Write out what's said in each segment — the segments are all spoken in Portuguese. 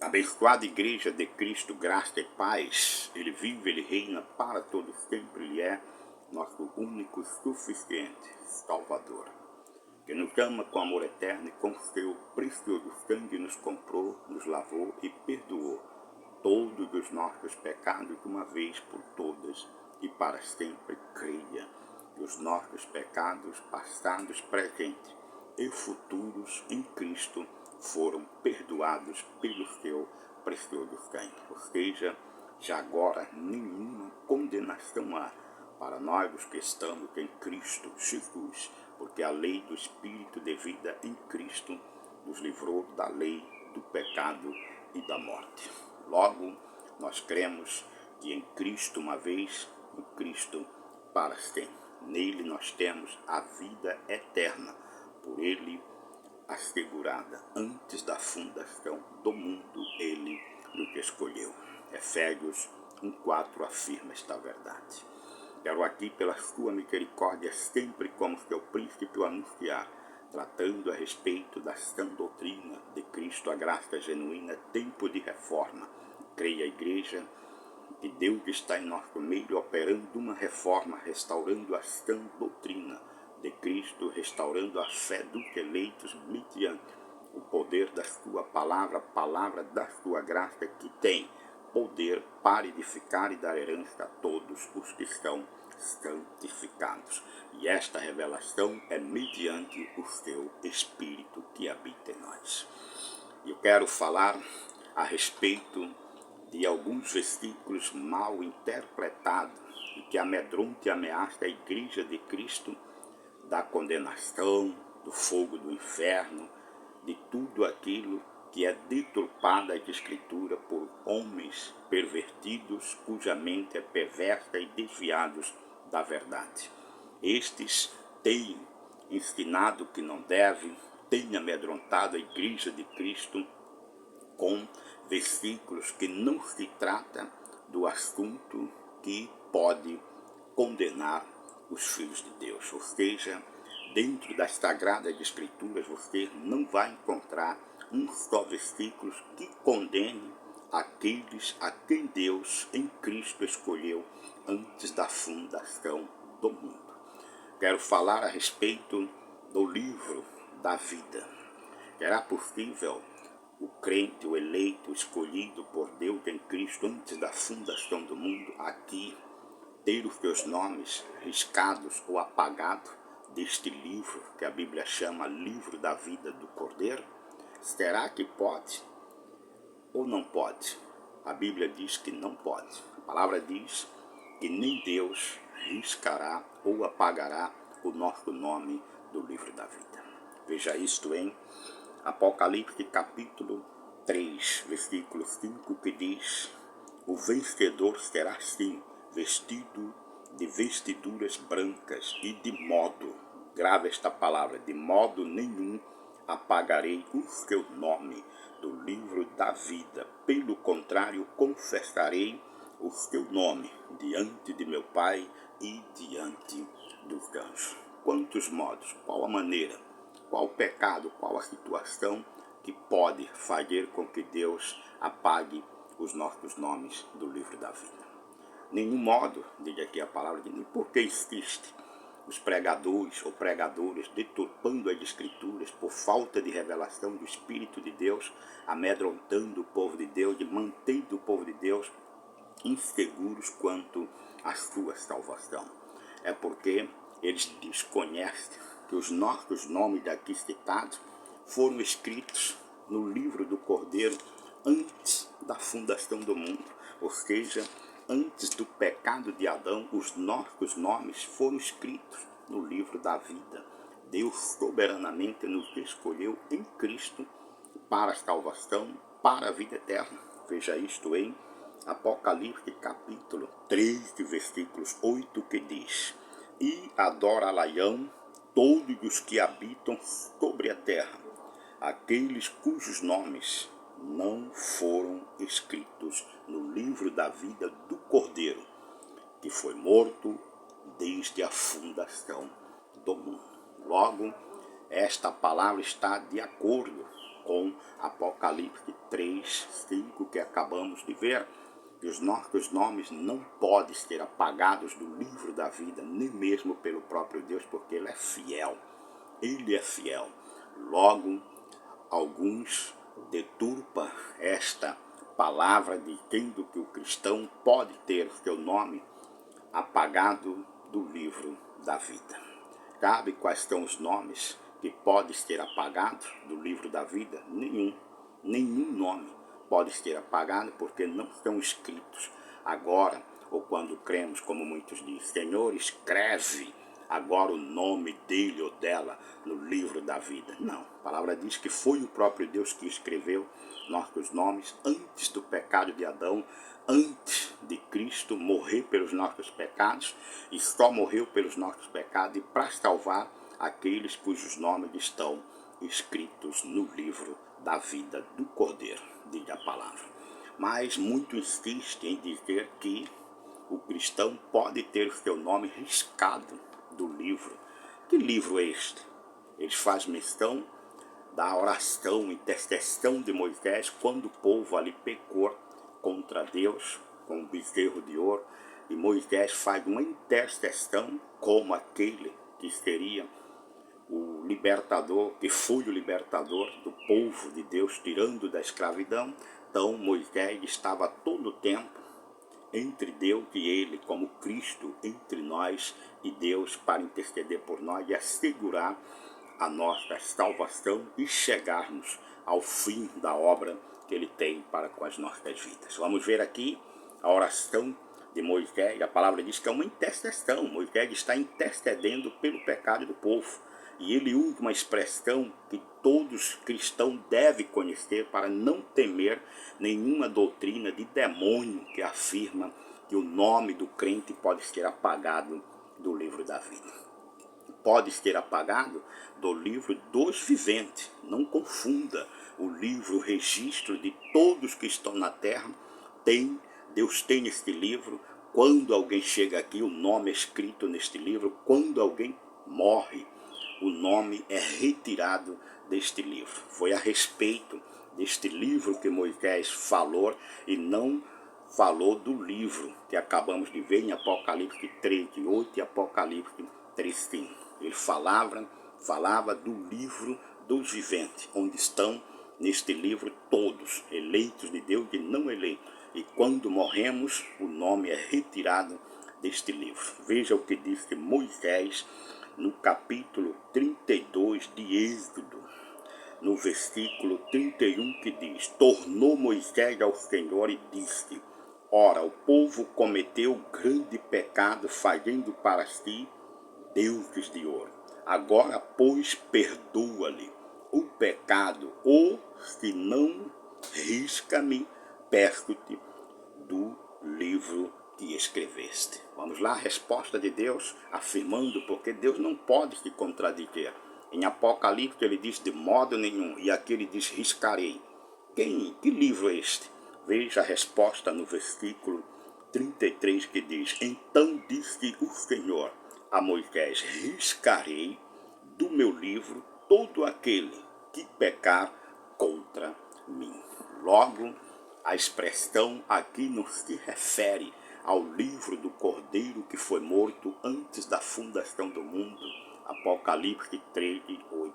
Abençoada Igreja de Cristo, graça e paz. Ele vive, Ele reina para todos sempre. Ele é nosso único, suficiente Salvador, que nos ama com amor eterno e com seu precioso sangue nos comprou, nos lavou e perdoou todos os nossos pecados de uma vez por todas e para sempre. Creia que os nossos pecados passados, presentes e futuros em Cristo foram perdoados pelo seu precioso sangue. Ou seja, já agora nenhuma condenação há para nós os que estamos em Cristo Jesus, porque a lei do Espírito de vida em Cristo nos livrou da lei do pecado e da morte. Logo, nós cremos que em Cristo uma vez, em Cristo para sempre. Nele nós temos a vida eterna, por Ele assegurada antes da fundação do mundo. Ele nos escolheu. Efésios 1:4 afirma esta verdade. Quero aqui, pela sua misericórdia, sempre como seu príncipe anunciar, tratando a respeito da sã doutrina de Cristo, a graça genuína, tempo de reforma. Creia a Igreja que Deus está em nosso meio operando uma reforma, restaurando a sã doutrina de Cristo, restaurando a fé dos eleitos mediante o poder da sua palavra, a palavra da sua graça, que tem poder para edificar e dar herança a todos os que estão santificados. E esta revelação é mediante o seu Espírito que habita em nós. Eu quero falar a respeito de alguns versículos mal interpretados e que amedrontam e ameaçam a Igreja de Cristo da condenação, do fogo do inferno, de tudo aquilo que é deturpada de Escritura por homens pervertidos, cuja mente é perversa e desviados da verdade. Estes têm ensinado que não devem, têm amedrontado a Igreja de Cristo com versículos que não se trata do assunto que pode condenar os filhos de Deus. Ou seja, dentro das Sagradas Escrituras você não vai encontrar um só versículo que condene aqueles a quem Deus em Cristo escolheu antes da fundação do mundo. Quero falar a respeito do livro da vida. Será possível o crente, o eleito, o escolhido por Deus em Cristo antes da fundação do mundo, aqui, ter os seus nomes riscados ou apagados deste livro que a Bíblia chama livro da vida do Cordeiro? Será que pode ou não pode? A Bíblia diz que não pode. A palavra diz que nem Deus riscará ou apagará o nosso nome do livro da vida. Veja isto em Apocalipse capítulo 3, versículo 5, que diz: o vencedor será assim, vestido de vestiduras brancas, e de modo, grave esta palavra, de modo nenhum apagarei o seu nome do livro da vida. Pelo contrário, confessarei o seu nome diante de meu Pai e diante dos anjos. Quantos modos, qual a maneira, qual o pecado, qual a situação que pode fazer com que Deus apague os nossos nomes do livro da vida? Nenhum modo, diz aqui a palavra, nem porque existe os pregadores ou pregadoras deturpando as Escrituras por falta de revelação do Espírito de Deus, amedrontando o povo de Deus e mantendo o povo de Deus inseguros quanto à sua salvação. É porque eles desconhecem que os nossos nomes daqui citados foram escritos no livro do Cordeiro antes da fundação do mundo. Ou seja, antes do pecado de Adão, os nossos nomes foram escritos no livro da vida. Deus soberanamente nos escolheu em Cristo para a salvação, para a vida eterna. Veja isto em Apocalipse capítulo 3, versículos 8, que diz: e adora-laião todos os que habitam sobre a terra, aqueles cujos nomes não foram escritos no livro da vida do Cordeiro, que foi morto desde a fundação do mundo. Logo, esta palavra está de acordo com Apocalipse 3, 5, que acabamos de ver, que os nossos nomes não podem ser apagados do livro da vida, nem mesmo pelo próprio Deus, porque Ele é fiel. Ele é fiel. Logo, alguns deturpam esta palavra dizendo que o cristão pode ter seu nome apagado do livro da vida. Sabe quais são os nomes que podem ser apagados do livro da vida? Nenhum nome pode ser apagado porque não estão escritos agora, ou quando cremos, como muitos dizem, Senhor, escreve agora o nome dele ou dela no livro da vida. Não, a palavra diz que foi o próprio Deus que escreveu nossos nomes antes do pecado de Adão, antes de Cristo morrer pelos nossos pecados, e só morreu pelos nossos pecados e para salvar aqueles cujos nomes estão escritos no livro da vida do Cordeiro, diz a palavra. Mas muito insiste em dizer que o cristão pode ter o seu nome riscado do livro. Que livro é este? Eles fazem menção da oração, intercessão de Moisés, quando o povo ali pecou contra Deus, com o bezerro de ouro, e Moisés faz uma intercessão como aquele que seria o libertador, que foi o libertador do povo de Deus, tirando da escravidão. Então Moisés estava todo o tempo entre Deus e ele, como Cristo entre nós e Deus, para interceder por nós e assegurar a nossa salvação e chegarmos ao fim da obra que ele tem para com as nossas vidas. Vamos ver aqui a oração de Moisés. A palavra diz que é uma intercessão. Moisés está intercedendo pelo pecado do povo. E ele usa uma expressão que todos cristãos devem conhecer para não temer nenhuma doutrina de demônio que afirma que o nome do crente pode ser apagado do livro da vida. Pode ser apagado do livro dos viventes. Não confunda o livro, o registro de todos que estão na terra. Deus tem este livro. Quando alguém chega aqui, o nome é escrito neste livro. Quando alguém morre, o nome é retirado deste livro. Foi a respeito deste livro que Moisés falou e não falou do livro que acabamos de ver em Apocalipse 3:8 e Apocalipse 3:5. Ele falava do livro dos viventes, onde estão neste livro todos, eleitos de Deus e não eleitos. E quando morremos, o nome é retirado deste livro. Veja o que disse Moisés no capítulo 32 de Êxodo, no versículo 31, que diz: tornou Moisés ao Senhor e disse: ora, o povo cometeu grande pecado, fazendo para si deuses de ouro. Agora, pois, perdoa-lhe o pecado, ou se não, risca-me, peço-te, do livro que escreveste. Vamos lá, a resposta de Deus, afirmando, porque Deus não pode se contradizer. Em Apocalipse ele diz de modo nenhum, e aqui ele diz riscarei. Que livro é este? Veja a resposta no versículo 33, que diz: então disse o Senhor a Moisés: riscarei do meu livro todo aquele que pecar contra mim. Logo, a expressão aqui não se refere ao livro do Cordeiro que foi morto antes da fundação do mundo, Apocalipse 3:8.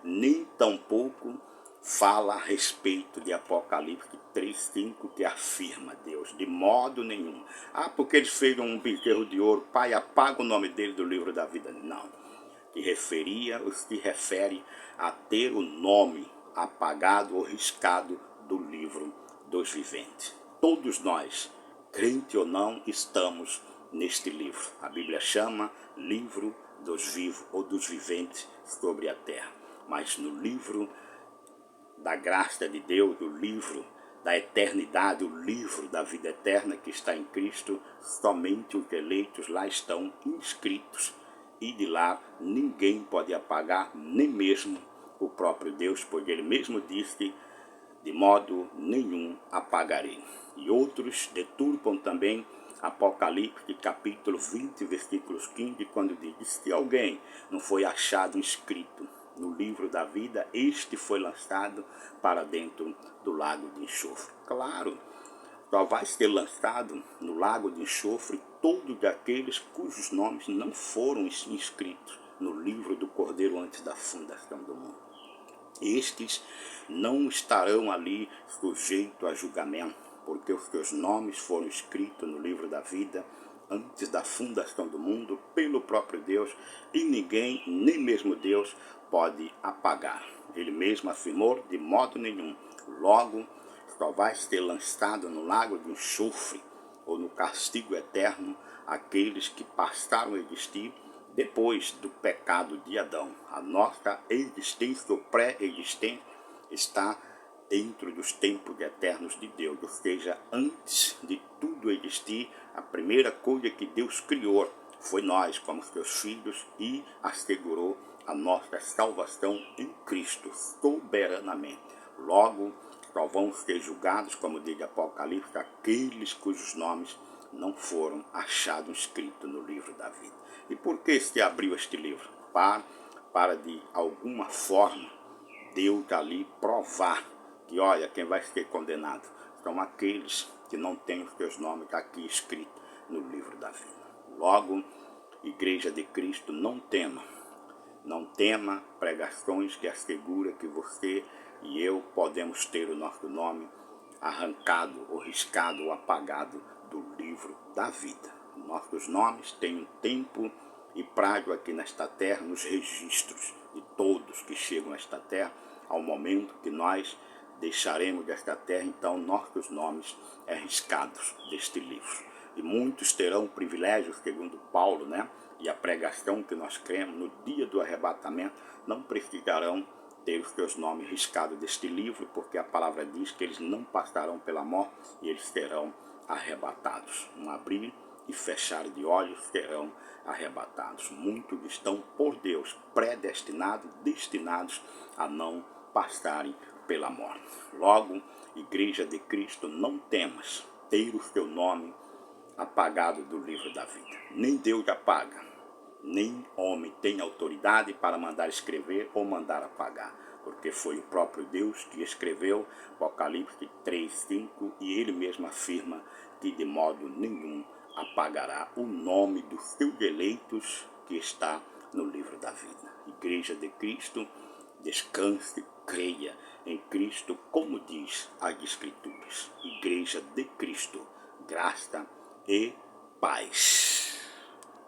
Nem tampouco fala a respeito de Apocalipse 3:5, que afirma Deus, de modo nenhum. Porque eles fez um bezerro de ouro, Pai, apaga o nome dele do livro da vida. Não. Se refere a ter o nome apagado ou riscado do livro dos viventes. Todos nós, crente ou não, estamos neste livro. A Bíblia chama livro dos vivos ou dos viventes sobre a terra. Mas no livro da graça de Deus, o livro da eternidade, o livro da vida eterna que está em Cristo, somente os eleitos lá estão inscritos. E de lá ninguém pode apagar, nem mesmo o próprio Deus, pois ele mesmo disse: de modo nenhum apagarei. E outros deturpam também Apocalipse capítulo 20, versículos 15, quando diz: se alguém não foi achado inscrito no livro da vida, este foi lançado para dentro do lago de enxofre. Claro, só vai ser lançado no lago de enxofre todos aqueles cujos nomes não foram inscritos no livro do Cordeiro antes da fundação do mundo. Estes não estarão ali sujeitos a julgamento, porque os seus nomes foram escritos no livro da vida antes da fundação do mundo pelo próprio Deus, e ninguém, nem mesmo Deus, pode apagar. Ele mesmo afirmou: de modo nenhum. Logo, só vai ser lançado no lago de enxofre ou no castigo eterno aqueles que passaram a existir depois do pecado de Adão. A nossa existência ou pré-existência está dentro dos tempos eternos de Deus, ou seja, antes de tudo existir, a primeira coisa que Deus criou foi nós, como seus filhos, e assegurou a nossa salvação em Cristo, soberanamente. Logo, só vão ser julgados, como diz Apocalipse, aqueles cujos nomes não foram achados escritos no livro da vida. E por que se abriu este livro? Para de alguma forma Deus ali provar que, olha, quem vai ser condenado são aqueles que não têm os seus nomes aqui escritos no livro da vida. Logo, Igreja de Cristo, não tema pregações que asseguram que você e eu podemos ter o nosso nome arrancado, ou riscado, ou apagado do livro da vida. Nossos nomes têm um tempo e prazo aqui nesta terra, nos registros de todos que chegam a esta terra, ao momento que nós deixaremos desta terra, então nossos nomes riscados deste livro. E muitos terão o privilégio, segundo Paulo, né? E a pregação que nós cremos, no dia do arrebatamento, não precisarão ter os seus nomes riscados deste livro, porque a palavra diz que eles não passarão pela morte e eles serão arrebatados. Um abrir e fechar de olhos serão arrebatados. Muitos estão por Deus predestinados, destinados a não passarem pela morte. Logo, Igreja de Cristo, não temas ter o seu nome apagado do livro da vida. Nem Deus apaga, nem homem tem autoridade para mandar escrever ou mandar apagar, porque foi o próprio Deus que escreveu Apocalipse 3:5, e ele mesmo afirma que de modo nenhum apagará o nome dos seus eleitos que está no livro da vida. Igreja de Cristo, descanse, creia em Cristo, como diz as Escrituras. Igreja de Cristo, graça e paz.